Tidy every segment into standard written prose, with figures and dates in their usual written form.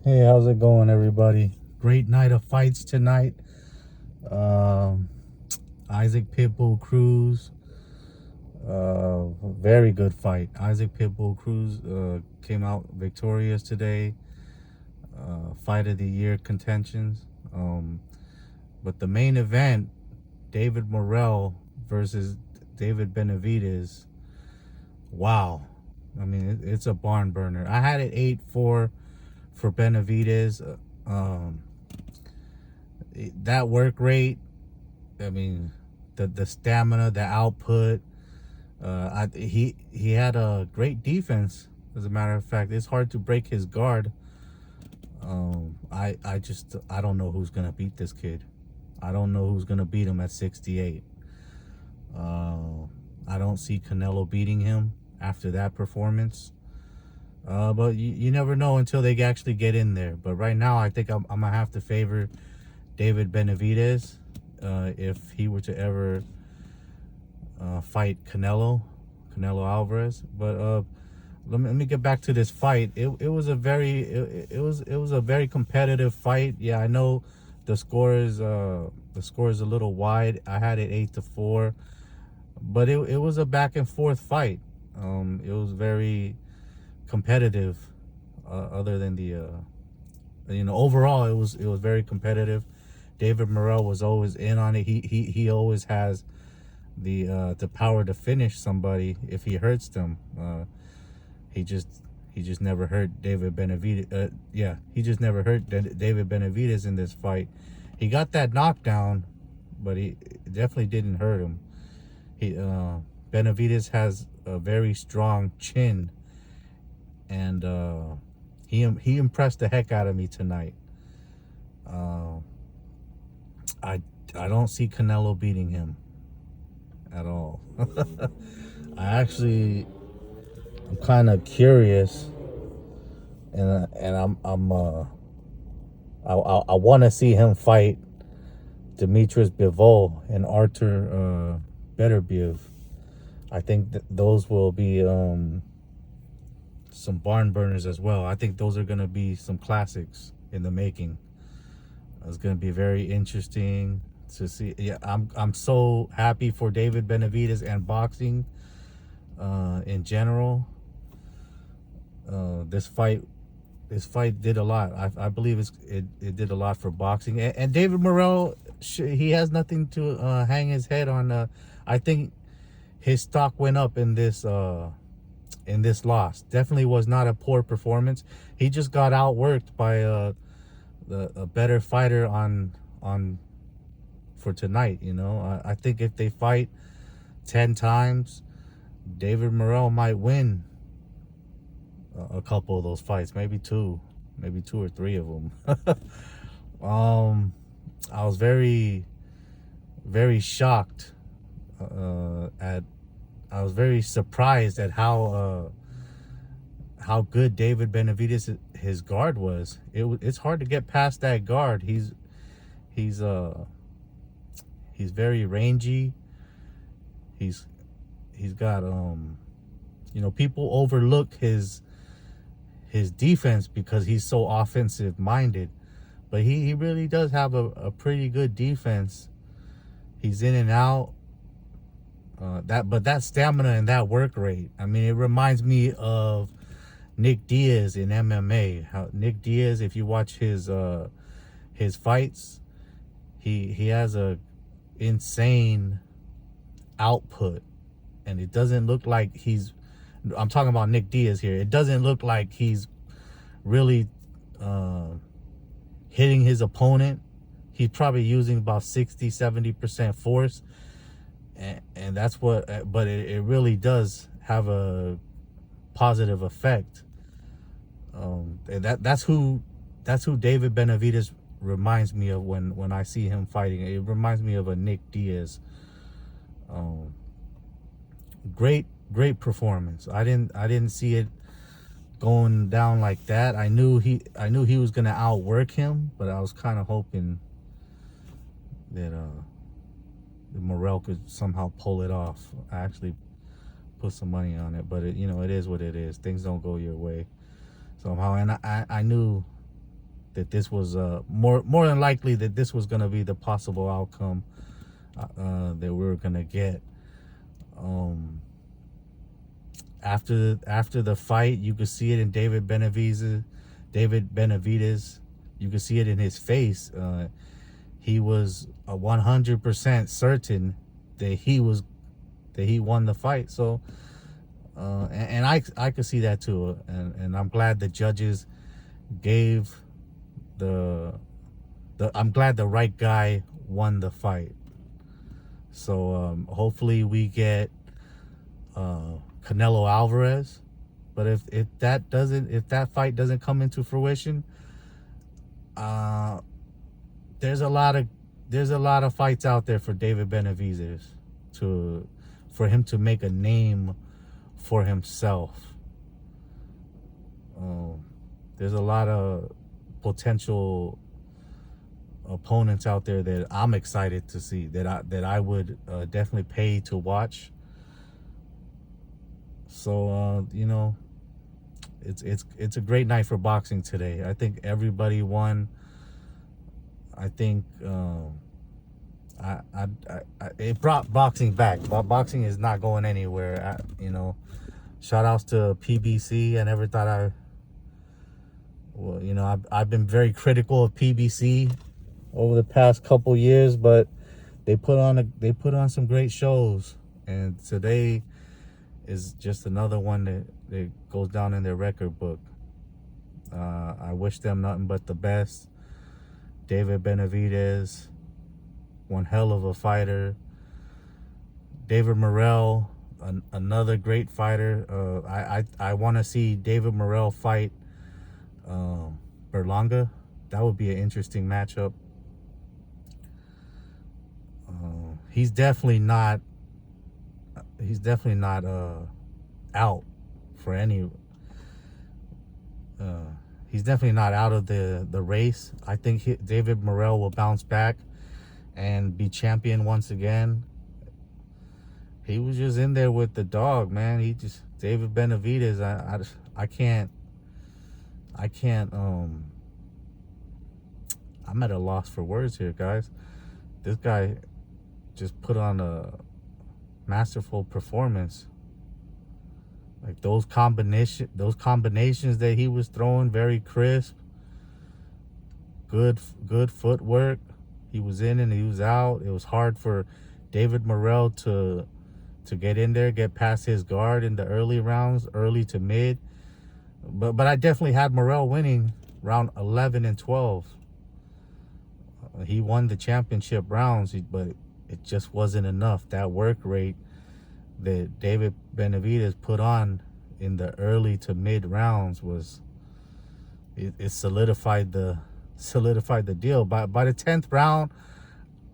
Hey, how's it going, everybody? Great night of fights tonight. Um, Isaac Pitbull Cruz, very good fight. Isaac Pitbull Cruz came out victorious today. Fight of the year contentions. But the main event, David Morrel versus David Benavidez. Wow, I mean it's a barn burner. I had it 8-4 for Benavidez. That work rate, I mean, the stamina, the output. He had a great defense. As a matter of fact, it's hard to break his guard. I don't know who's gonna beat this kid. I don't know who's gonna beat him at 68. I don't see Canelo beating him after that performance. But you never know until they actually get in there. But right now, I think I'm gonna have to favor David Benavidez if he were to ever fight Canelo Alvarez. But let me get back to this fight. It was a very competitive fight. Yeah, I know the score is a little wide. I had it 8-4, but it was a back and forth fight. It was very competitive. Other than the overall it was very competitive. David Morrel was always in on it. He always has the power to finish somebody if he hurts them. He just never hurt David Benavidez. He just never hurt David Benavidez in this fight. He got that knockdown, but he definitely didn't hurt him. Benavidez has a very strong chin, and he impressed the heck out of me tonight. I don't see Canelo beating him at all. I'm kind of curious, and I want to see him fight Demetrius Bivol and Artur Beterbiev. I think those will be some barn burners as well. I think those are going to be some classics in the making. It's going to be very interesting to see. Yeah, I'm so happy for David Benavidez and boxing in general. This fight did a lot. I believe it did a lot for boxing. And David Morrell, he has nothing to hang his head on. I think his stock went up in this loss. Definitely was not a poor performance. He just got outworked by a better fighter on for tonight. I think if they fight 10 times, David Morrell might win a couple of those fights, maybe two or three of them. I was very, very shocked I was very surprised at how good David Benavidez his guard was. It's hard to get past that guard. He's very rangy. He's got people overlook his defense because he's so offensive minded, but he really does have a pretty good defense. He's in and out. But that stamina and that work rate, I mean, it reminds me of Nick Diaz in MMA. How Nick Diaz, if you watch his fights, he has a insane output, and it doesn't look like I'm talking about Nick Diaz here. It doesn't look like he's really hitting his opponent. He's probably using about 60-70% force, and that's what. But it really does have a positive effect. And that's who David Benavidez reminds me of when I see him fighting. It reminds me of a Nick Diaz. Great performance. I didn't see it going down like that. I knew he was gonna outwork him, but I was kind of hoping that Morrel could somehow pull it off. I actually put some money on it, but it is what it is. Things don't go your way somehow, and I knew that this was more than likely that this was going to be the possible outcome that we were going to get. After the fight, you could see it in David Benavidez. You could see it in his face. He was 100% certain that he won the fight. So, and I could see that too. And I'm glad the judges gave I'm glad the right guy won the fight. So hopefully we get Canelo Alvarez. But if that fight doesn't come into fruition, there's a lot of fights out there for David Benavidez for him to make a name for himself. There's a lot of potential opponents out there that I'm excited to see, that I would definitely pay to watch. So you know, it's a great night for boxing today. I think everybody won. I think it brought boxing back. Boxing is not going anywhere. You know, shout outs to PBC. I never thought well, you know, I've been very critical of PBC over the past couple years, but they put on some great shows, and today is just another one that goes down in their record book. I wish them nothing but the best. David Benavidez, one hell of a fighter. David Morrel, another great fighter. I want to see David Morrel fight Berlanga. That would be an interesting matchup. He's definitely not out for any. He's definitely not out of the race. I think David Morrel will bounce back and be champion once again. He was just in there with the dog, man. David Benavidez. I can't. I'm at a loss for words here, guys. This guy just put on a masterful performance. Like those combinations that he was throwing, very crisp. Good footwork. He was in and he was out. It was hard for David Morrel to get in there, get past his guard in the early rounds, early to mid. But I definitely had Morrel winning round 11 and 12. He won the championship rounds, but it just wasn't enough. That work rate that David Benavidez put on in the early to mid rounds it solidified the deal. By the 10th round,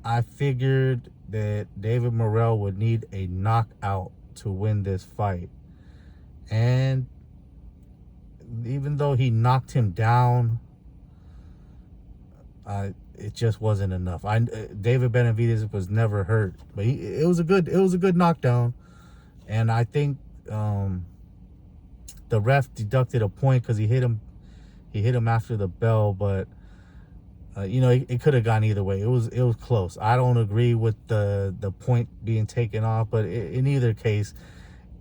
I figured that David Morrel would need a knockout to win this fight. And even though he knocked him down, it just wasn't enough. David Benavidez was never hurt, but it was a good knockdown, and I think the ref deducted a point because he hit him after the bell, but you know, it could have gone either way. It was close. I don't agree with the point being taken off, but in either case,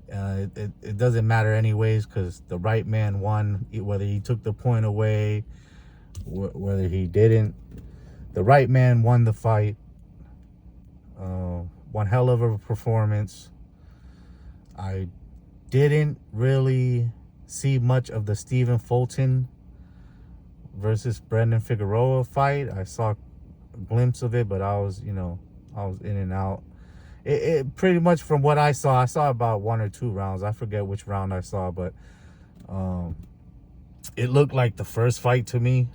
it doesn't matter anyways, because the right man won, whether he took the point away, whether he didn't. The right man won the fight. One hell of a performance. I didn't really see much of the Stephen Fulton versus Brendan Figueroa fight. I saw a glimpse of it, but I was in and out. It pretty much, from what I saw about 1 or 2 rounds. I forget which round I saw, but it looked like the first fight to me.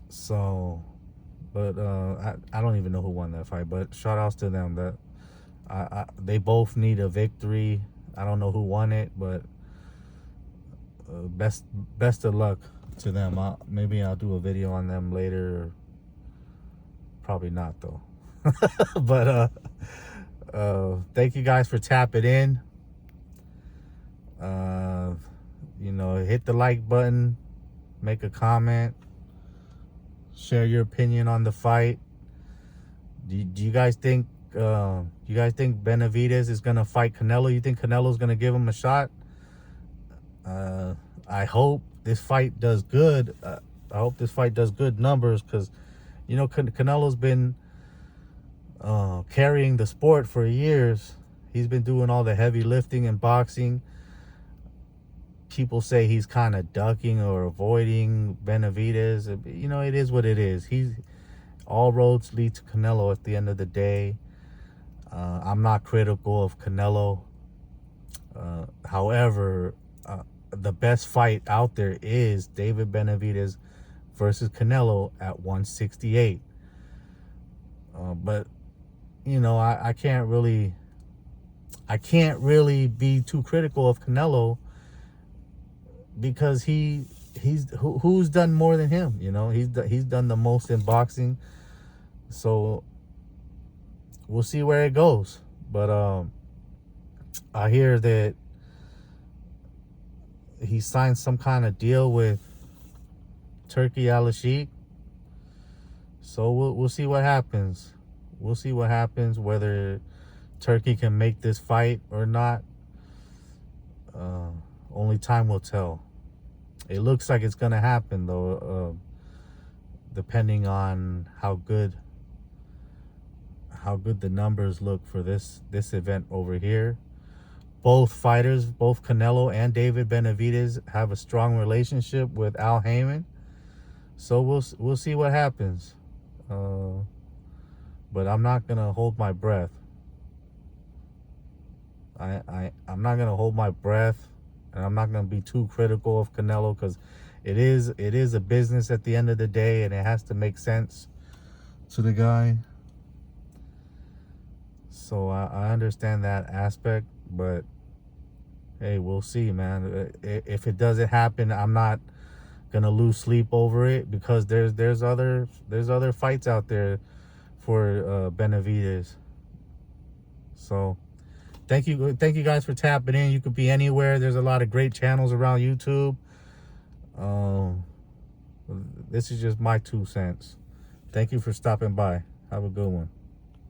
So, but I don't even know who won that fight, but shout outs to them. That they both need a victory. I don't know who won it, but best of luck to them. Maybe I'll do a video on them later. Probably not though. But thank you guys for tapping in. You know, hit the like button, make a comment, share your opinion on the fight. Do you guys think Benavidez is gonna fight Canelo? You think Canelo's gonna give him a shot? I hope this fight does good. I hope this fight does good numbers, because you know Canelo's been carrying the sport for years. He's been doing all the heavy lifting in boxing. People say he's kind of ducking or avoiding Benavidez. You know, it is what it is. All roads lead to Canelo at the end of the day. I'm not critical of Canelo. However, the best fight out there is David Benavidez versus Canelo at 168. But you know, I can't really be too critical of Canelo, because who's done more than him? You know, he's done the most in boxing. So we'll see where it goes. But I hear that he signed some kind of deal with Turkey Al-Sheikh. So we'll see what happens. We'll see what happens, whether Turkey can make this fight or not. Only time will tell. It looks like it's gonna happen though, depending on how good the numbers look for this event over here. Both fighters, both Canelo and David Benavidez, have a strong relationship with Al Heyman. So we'll see what happens. But I'm not gonna hold my breath. I'm not gonna hold my breath, and I'm not gonna be too critical of Canelo, because it is a business at the end of the day, and it has to make sense to the guy. So I understand that aspect, but hey, we'll see, man. If it doesn't happen, I'm not gonna lose sleep over it, because there's other fights out there for Benavidez. So thank you guys for tapping in. You could be anywhere. There's a lot of great channels around YouTube. This is just my 2 cents. Thank you for stopping by. Have a good one.